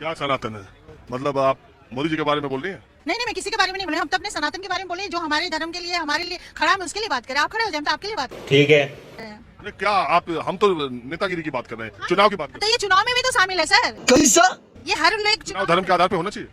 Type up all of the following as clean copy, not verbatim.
क्या सनातन है? मतलब आप मोदी जी के बारे में बोल रही हैं? नहीं नहीं, मैं किसी के बारे में नहीं बोले, हम तो अपने सनातन के बारे में बोले, जो हमारे धर्म के लिए हमारे लिए खड़ा है उसके लिए बात करें। आप खड़े हो जाए, हम तो आपके लिए बात करें। ठीक है। अरे क्या आप, हम तो नेतागिरी की बात कर रहे हैं, चुनाव की बात कर तो ये चुनाव में भी तो शामिल है सर। कैसा? ये हर लोग चुनाव धर्म के आधार पे होना चाहिए।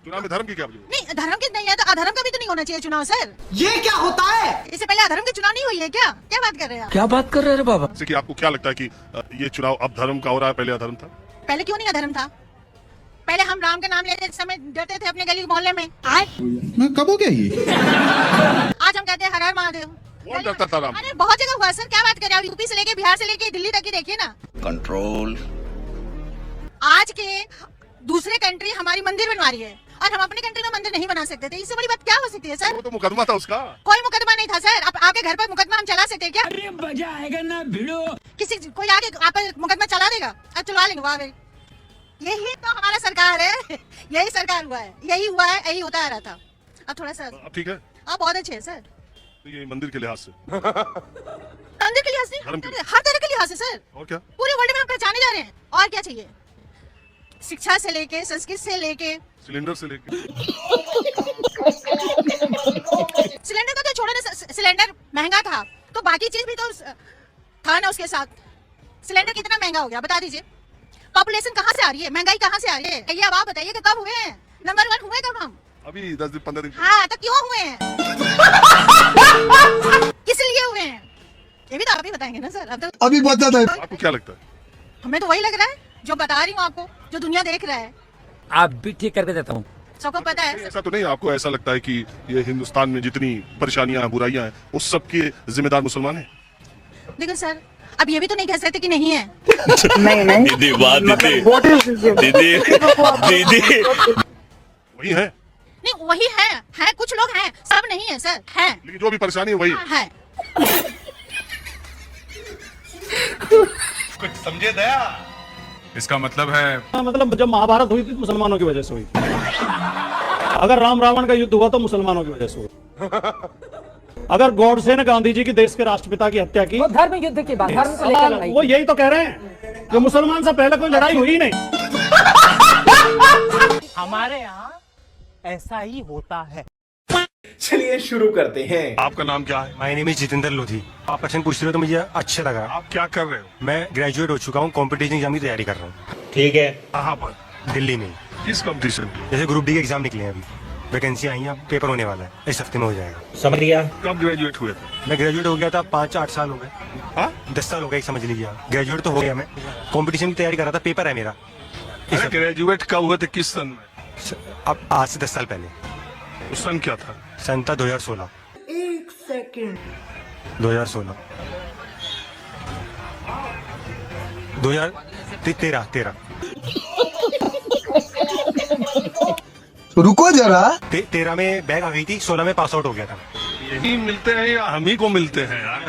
चुनाव में धर्म की क्या वजह? नहीं, धर्म की नहीं है तो अधर्म का भी तो नहीं होना चाहिए चुनाव सर। ये क्या होता है? इससे पहले अधर्म के चुनाव नहीं हुई है क्या? क्या बात कर रहे हैं आप? क्या बात कर रहे हैं बाबा? जैसे कि आपको क्या लगता है कि ये चुनाव अब धर्म का हो रहा है, पहले अधर्म था? पहले क्यों नहीं अधर्म था? पहले हम राम के नाम लेते समय डरते थे अपने गली मोहल्ले में। मैं कब हो गया ये? आज हम कहते हैं हर हर महादेव। कौन डरता था राम? अरे बहुत जगह हुआ सर, क्या बात कर रहे हैं आप? यूपी से लेके बिहार से लेके दिल्ली तक ही देखिए ना। कंट्रोल। आज के दूसरे कंट्री हमारी मंदिर बनवा रही है और हम अपने कंट्री में मंदिर नहीं बना सकते थे। इससे बड़ी बात क्या हो सकती है सर? वो तो मुकदमा था उसका। कोई मुकदमा नहीं था सर। आप आके घर पर मुकदमा हम चला सकते हैं क्या? अरे मजा आएगा ना भिड़ो। किसी कोई आके आप पर मुकदमा चला देगा? अब चलवा लेंगे वहाँ पे। यही तो हमारा सरकार है। यही सरकार हुआ है, यही हुआ है, यही होता आ रहा था। अब थोड़ा सा अब ठीक है, आप बहुत अच्छे हैं सर। तो ये मंदिर के लिहाज से, मंदिर के लिहाज से, धर्म के हर तरह के लिहाज से सर। और क्या? पूरे वर्ल्ड में हम पहचाने जा रहे हैं। और क्या चाहिए? शिक्षा से लेके, संस्कृत से लेके, सिलेंडर से लेके। सिलेंडर का तो छोड़ो ना, सिलेंडर महंगा था तो बाकी चीज भी तो था ना उसके साथ। सिलेंडर कितना महंगा हो गया बता दीजिए। पॉपुलेशन कहाँ से आ रही है? महंगाई कहाँ से आ रही है? ये अब आप बताइए कि कब हुए हैं? नंबर 1 हुए कब हम? अभी 10 दिन 15 दिन। हाँ, तो क्यों हुए हैं? किस लिए हुए हैं? ये भी तो आप ही बताएंगे ना सर। अब तो अभी बता दे। आपको क्या लगता है? हमें तो वही लग रहा है जो बता रही हूँ आपको, जो दुनिया देख रहा है। आप भी ठीक करके देता हूँ। सबको पता है। ऐसा तो नहीं, आपको ऐसा लगता है कि ये हिंदुस्तान में जितनी परेशानियां बुराइयां हैं उस सब के जिम्मेदार मुसलमान हैं? देखो सर, अब ये भी तो नहीं कह सकते कि नहीं है। दीदी वाह दीदी दीदी वही है, नहीं वही है कुछ लोग हैं, सब नहीं है सर, है। लेकिन जो भी परेशानी है वही है। है। कुछ समझे दया। इसका मतलब है, मतलब जब महाभारत हुई थी तो मुसलमानों की वजह से हुई। अगर राम रावण का युद्ध हुआ तो मुसलमानों की वजह से हुआ। अगर गॉडसे ने गांधी जी की देश के राष्ट्रपिता की हत्या की, धर्म युद्ध की बात, धर्म को लेकर लड़ाई। वो यही तो कह रहे हैं कि मुसलमान से पहले कोई लड़ाई हुई नहीं। हमारे यहाँ ऐसा ही होता है। चलिए शुरू करते हैं। आपका नाम क्या है? My name is Jitendra Lodhi. आप क्वेश्चन पूछ रहे हो तो मुझे अच्छा लगा। आप क्या कर रहे हो? मैं ग्रेजुएट हो चुका हूँ, कॉम्पिटिशन एग्जाम की तैयारी कर रहा हूँ ठीक है। कहाँ पर? दिल्ली में। किस कंपटीशन? जैसे ग्रुप डी के एग्जाम निकले हैं, अभी वैकेंसी आई है, पेपर होने वाला है, इस हफ्ते में हो जाएगा। समझ गया। कब ग्रेजुएट हुए थे? मैं ग्रेजुएट हो गया था 5-8 साल हो गए। हाँ? 10 साल हो गए समझ लीजिए आप। ग्रेजुएट तो हो गया, मैं कॉम्पिटिशन की तैयारी कर रहा था, पेपर है मेरा इस अरे ग्रेजुएट कब हुए थे, किस सन में? अब आज से 10 साल पहले। उस सन क्या था? सन था 2016। 1 सेकंड। 2016 2013 रुको जरा। 13 में बैग आ गई थी, 16 में पास आउट हो गया था। यही मिलते हैं या हम ही को मिलते हैं यार?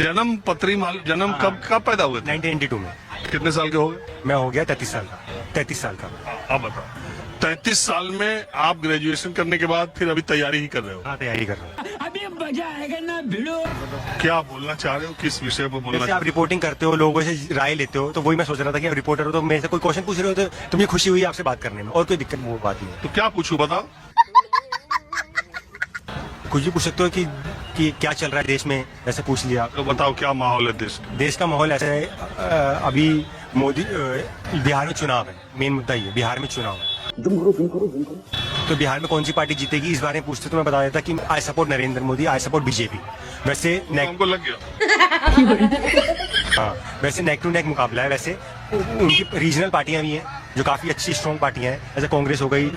जन्म पत्री जन्म कब पैदा हुए थे? 1992 में। कितने साल के हो गए? मैं हो गया 33 साल का। 33 साल का। आप बताओ, 33 साल में आप ग्रेजुएशन करने के बाद फिर अभी तैयारी ही कर रहे हो? हाँ, तैयारी कर रहा हूँ। अभी मजा आएगा ना भिड़ो। क्या बोलना चाह रहे हो, किस विषय पर बोलना जैसे चाह आप रिपोर्टिंग करते हो, लोगों से राय लेते हो, तो वही मैं सोच रहा था कि आप रिपोर्टर हो तो मेरे से कोई क्वेश्चन पूछ रहे हो तो मुझे खुशी हुई आपसे बात करने में, और कोई दिक्कत वो बात नहीं है। तो क्या पूछूं बताओ? कुछ भी पूछ सकते हो कि क्या चल रहा है देश में, ऐसे पूछ लिया। तो बताओ क्या माहौल है देश का? देश का माहौल ऐसा है, अभी मोदी बिहार में चुनाव है, मेन मुद्दा ये बिहार में चुनाव है। तो बिहार में कौन सी पार्टी जीतेगी इस बारे में पूछते तो मैं बता देता कि I support Narendra Modi, I support BJP. वैसे हमको लग गया। हाँ, वैसे नेक टू नेक मुकाबला है। वैसे उनकी रीजनल पार्टियां भी हैं जो काफी अच्छी स्ट्रॉन्ग पार्टियां हैं, जैसे कांग्रेस हो गई,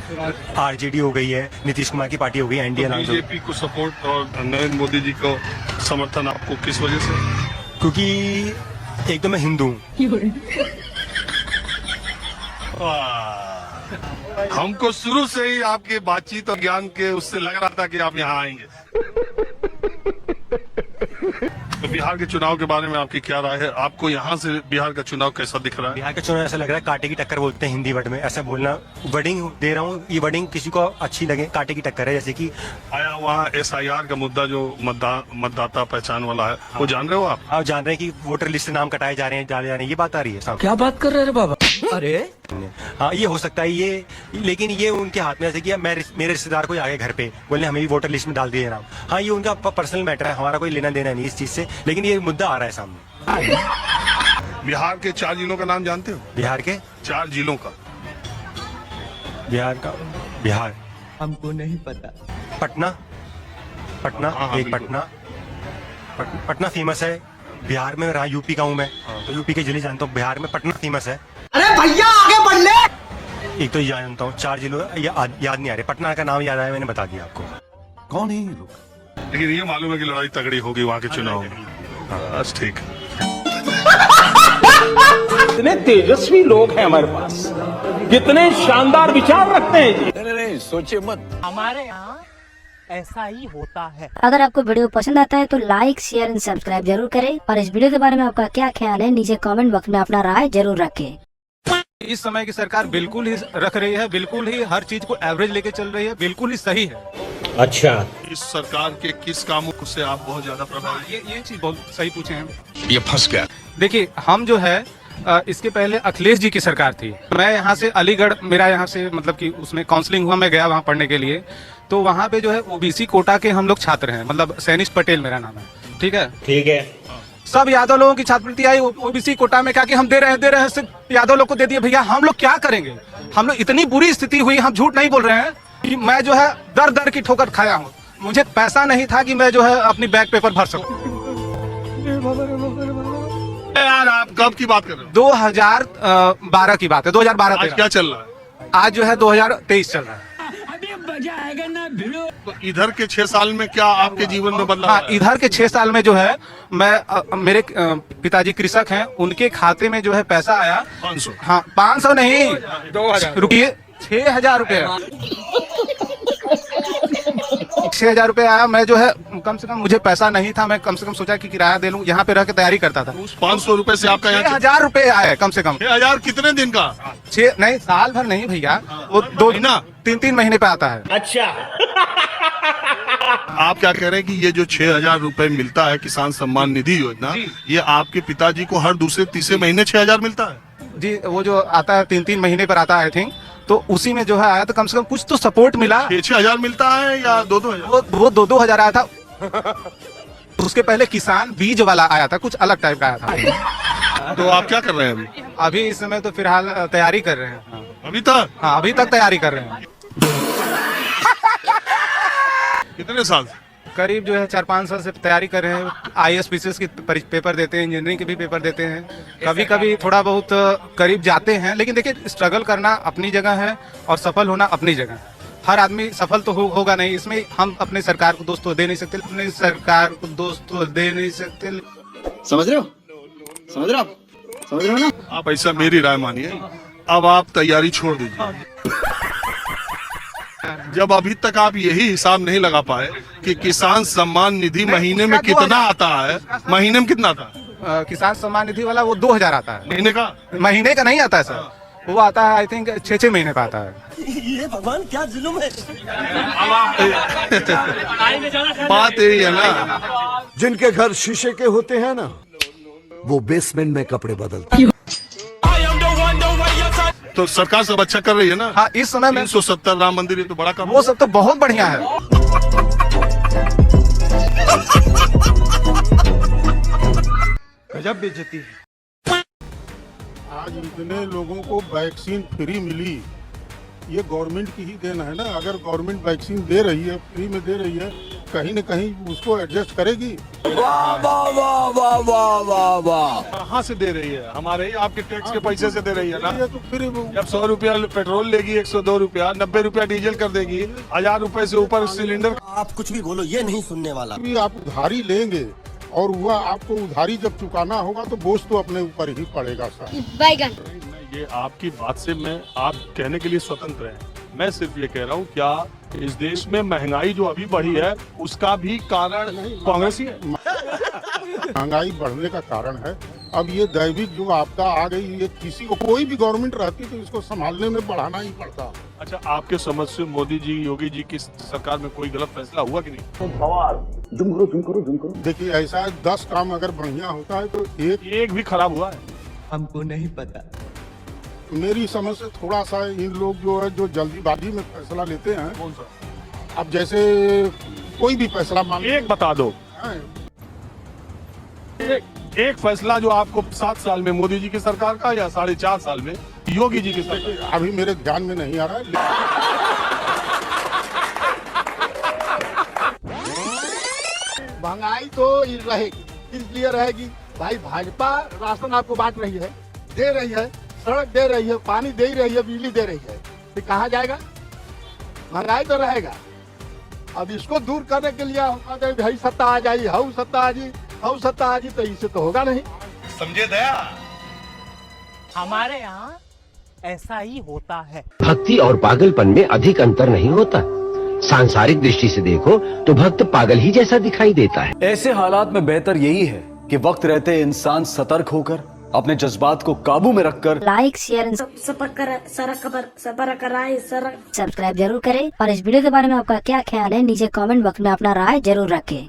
आरजेडी हो गई है, नीतीश कुमार की पार्टी हो गई, एनडीए। बीजेपी को सपोर्ट और नरेंद्र मोदी जी को समर्थन आपको किस वजह से? क्योंकि एक तो मैं हिंदू हूँ। हमको शुरू से ही आपकी बातचीत और ज्ञान के उससे लग रहा था कि आप यहाँ आएंगे। तो बिहार के चुनाव के बारे में आपकी क्या राय है? आपको यहाँ से बिहार का चुनाव कैसा दिख रहा है? बिहार का चुनाव ऐसा लग रहा है कांटे की टक्कर बोलते हैं हिंदी वर्ड में, ऐसा बोलना वर्डिंग दे रहा हूँ। ये वर्डिंग किसी को अच्छी लगे, कांटे की टक्कर है। जैसे कि आया वहाँ SIR का मुद्दा जो मतदाता पहचान वाला है, वो जान रहे हो आप? आप जान रहे हैं कि वोटर लिस्ट से नाम कटाए जा रहे हैं, ये बात आ रही है साहब। क्या बात कर रहे हैं बाबा? अरे हाँ ये हो सकता है ये, लेकिन ये उनके हाथ में, जैसे कि मेरे रिश्तेदार कोई आ गए घर पे, बोले हमें भी वोटर लिस्ट में डाल दिए नाम। हाँ ये उनका पर्सनल मैटर है, हमारा कोई लेना देना नहीं इस चीज से, लेकिन ये मुद्दा आ रहा है सामने। बिहार के 4 जिलों का नाम जानते हो? बिहार के 4 जिलों का। बिहार हमको नहीं पता। पटना हाँ, एक बिल्कुल। पटना फेमस है बिहार में। रहा यूपी का हूँ मैं, तो यूपी के जिले जानता हूँ। बिहार में पटना फेमस है। अरे भैया आगे बढ़ ले। एक तो ये जानता हूँ, 4 जिलों याद नहीं आ रहे। पटना का नाम याद आया, मैंने बता दिया आपको। कौन है ये लोग? लेकिन ये मालूम है कि लड़ाई तगड़ी होगी वहाँ के चुनाव में। बस ठीक। कितने तेजस्वी लोग हैं हमारे पास, कितने शानदार विचार रखते हैं जी। नहीं सोचे मत। हमारे यहाँ ऐसा ही होता है। अगर आपको वीडियो पसंद आता है तो लाइक, शेयर एंड सब्सक्राइब जरूर करें, और इस वीडियो के बारे में आपका क्या ख्याल है नीचे कमेंट बॉक्स में अपना राय जरूर रखें। इस समय की सरकार बिल्कुल ही रख रही है, बिल्कुल ही हर चीज को एवरेज लेके चल रही है, बिल्कुल ही सही है। अच्छा, इस सरकार के किस कामों से आप बहुत ज्यादा प्रभावित? ये चीज बहुत सही पूछे हैं। ये फंस गया। देखिए, हम जो है इसके पहले अखिलेश जी की सरकार थी। मैं यहाँ से अलीगढ़, मेरा यहाँ से मतलब कि उसमें काउंसलिंग हुआ, मैं गया वहाँ पढ़ने के लिए। तो वहाँ पे जो है ओबीसी कोटा के हम लोग छात्र हैं, मतलब सैनिक पटेल मेरा नाम है। ठीक है। सब यादव लोगों की छात्रवृत्ति आई ओबीसी कोटा में, क्या कि हम दे रहे हैं सिर्फ यादव लोग को दे दिए। भैया हम लोग क्या करेंगे? हम लोग इतनी बुरी स्थिति हुई, हम झूठ नहीं बोल रहे हैं कि मैं जो है दर की ठोकर खाया हूँ। मुझे पैसा नहीं था कि मैं जो है अपनी बैग पेपर भर सकूं। यार आप कब की बात कर रहे हो? 2012 की बात है, 2012। आज क्या चल रहा है? आज जो है 2023 चल रहा है। अभी मजा आएगा ना भिड़ो। तो इधर के 6 साल में क्या आपके जीवन में बदलाव हाँ, आया? इधर के 6 साल में जो है मैं मेरे पिताजी कृषक हैं, उनके खाते में जो है पैसा आया 500। हाँ, 500 नहीं, 2000 रुपये, 6000 रुपये, 6000 रुपये आया। मैं जो है कम से कम, मुझे पैसा नहीं था, मैं कम से कम सोचा कि किराया दे लूं, यहाँ पे रह के तैयारी करता था। उस 500 रुपए से आपका यहाँ 6000 रुपये आया कम से कम। 6000 कितने दिन का? 6 नहीं, साल भर नहीं भैया, वो 2-3 महीने पे आता है। अच्छा, आप क्या कह रहे हैं कि ये जो 6000 रुपए मिलता है किसान सम्मान निधि योजना, ये आपके पिताजी को हर दूसरे तीसरे महीने 6000 मिलता है? जी, वो जो आता है 3-3 महीने पर आता है आई थिंक, तो उसी में जो है आया, तो कम से कम कुछ तो सपोर्ट मिला। 6-6 मिलता है या 2-2 हजार? वो 2-2 हजार आया था। उसके पहले किसान बीज वाला आया था, कुछ अलग टाइप का आया था। तो आप क्या कर रहे हैं अभी? अभी इस समय तो फिलहाल तैयारी कर रहे हैं। अभी तक? हाँ, अभी तक तैयारी कर रहे हैं। कितने साल से? करीब जो है 4-5 साल से तैयारी कर रहे हैं। IAS PCS की पेपर देते हैं, इंजीनियरिंग के भी पेपर देते हैं। कभी कभी थोड़ा बहुत करीब जाते हैं, लेकिन देखिए, स्ट्रगल करना अपनी जगह है और सफल होना अपनी जगह है। हर आदमी सफल तो होगा नहीं, इसमें हम अपने सरकार को दोष तो दे नहीं सकते, अपने सरकार को दोष तो दे नहीं सकते। समझ रहे हो ना? आप ऐसा मेरी राय मानिए, अब आप तैयारी छोड़ दीजिए। जब अभी तक आप यही हिसाब नहीं लगा पाए कि किसान सम्मान निधि महीने में कितना आता है, महीने में कितना आता है? किसान सम्मान निधि वाला वो 2000 आता है महीने का? महीने का नहीं आता है सर, वो आता है आई थिंक 6-6 महीने का आता है। ये भगवान क्या जुल्म है। बात यही है ना, जिनके घर शीशे के होते हैं ना, वो बेसमेंट में कपड़े बदलते हैं। तो सरकार सब अच्छा कर रही है ना? हाँ, इस समय में 370 राम मंदिर, ये तो बड़ा काम। वो सब तो बहुत बढ़िया है। गजब बेइज्जती है। आज इतने लोगों को वैक्सीन फ्री मिली, ये गवर्नमेंट की ही देन है ना। अगर गवर्नमेंट वैक्सीन दे रही है, फ्री में दे रही है, कहीं न कहीं उसको एडजस्ट करेगी। वाह वाह वाह वाह वाह वाह वाह। कहाँ से दे रही है? हमारे ही आपके टैक्स के पैसे से दे रही है ना। ये तो फिर जब 100 रुपया पेट्रोल लेगी, 102 रुपया, 90 रुपया डीजल कर देगी, 1000 रुपए से ऊपर सिलेंडर। आप कुछ भी बोलो, ये नहीं सुनने वाला। भी आप उधारी लेंगे और वह आपको उधारी जब चुकाना होगा तो बोझ तो अपने ऊपर ही पड़ेगा सर। बैगन। ये आपकी बात से मैं, आप कहने के लिए स्वतंत्र हैं। मैं सिर्फ ये कह रहा हूँ, क्या इस देश में महंगाई जो अभी बढ़ी है उसका भी कारण कांग्रेस ही है? महंगाई बढ़ने का कारण है। अब ये दैविक जो आपदा आ गई, ये किसी को, कोई भी गवर्नमेंट रहती तो इसको संभालने में बढ़ाना ही पड़ता। अच्छा, आपके समझ से मोदी जी, योगी जी की सरकार में कोई गलत फैसला हुआ कि नहीं? जुम करो। देखिए, ऐसा 10 काम अगर बढ़िया होता है तो एक भी खराब हुआ है? हमको नहीं पता। मेरी समझ से थोड़ा सा इन लोग जो है जो जल्दीबाजी में फैसला लेते हैं। कौन सा? अब जैसे कोई भी फैसला मान एक बता दो, एक फैसला जो आपको 7 साल में मोदी जी की सरकार का या 4.5 साल में योगी जी की सरकार? अभी मेरे ध्यान में नहीं आ रहा है। महंगाई तो रहेगी, इसलिए रहेगी भाई भाजपा राशन आपको बांट रही है, दे रही है, सड़क दे रही है, पानी दे रही है, बिजली दे रही है, तो कहाँ जाएगा? महंगाई तो रहेगा। अब इसको दूर करने के लिए भाई सत्ता आ जाए, हाउ सत्ता आ जी, हाउ सत्ता आ जी, तो इससे तो होगा नहीं। समझे दया? हमारे यहाँ ऐसा ही होता है। भक्ति और पागलपन में अधिक अंतर नहीं होता। सांसारिक दृष्टि से देखो तो भक्त पागल ही जैसा दिखाई देता है। ऐसे हालात में बेहतर यही है कि वक्त रहते इंसान सतर्क होकर अपने जज्बात को काबू में रखकर लाइक शेयर एंड सब्सक्राइब जरूर करें और इस वीडियो के बारे में आपका क्या ख्याल है नीचे कमेंट बॉक्स में अपना राय जरूर रखें।